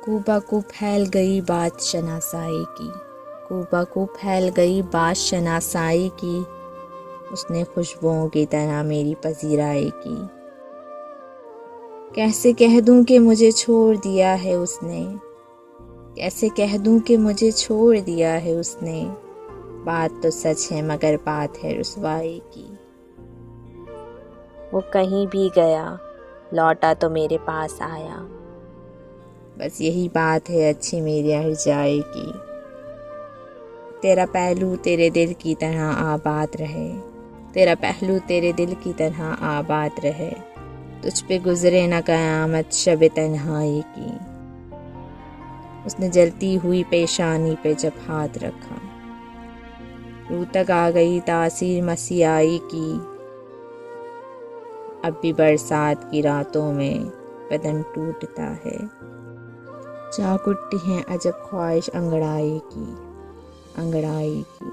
कूबा को फैल गई बात शनासाई की, कूबा को फैल गई बात शनासाई की, उसने खुशबुओं की तरह मेरी पजीराई की। कैसे कह दूं कि मुझे छोड़ दिया है उसने, कैसे कह दूं कि मुझे छोड़ दिया है उसने, बात तो सच है मगर बात है रुसवाई की। वो कहीं भी गया लौटा तो मेरे पास आया, बस यही बात है अच्छी मेरी हरजाई की। तेरा पहलू तेरे दिल की तरह आबाद रहे, तेरा पहलू तेरे दिल की तरह आबाद रहे, तुझ पे गुजरे न कयामत शब तन्हाई की। उसने जलती हुई पेशानी पे जब हाथ रखा, रूह तक आ गई तासीर मसीहाई की। अब भी बरसात की रातों में बदन टूटता है, जाग उठती है अजब ख्वाहिश अंगड़ाई की, अंगड़ाई की।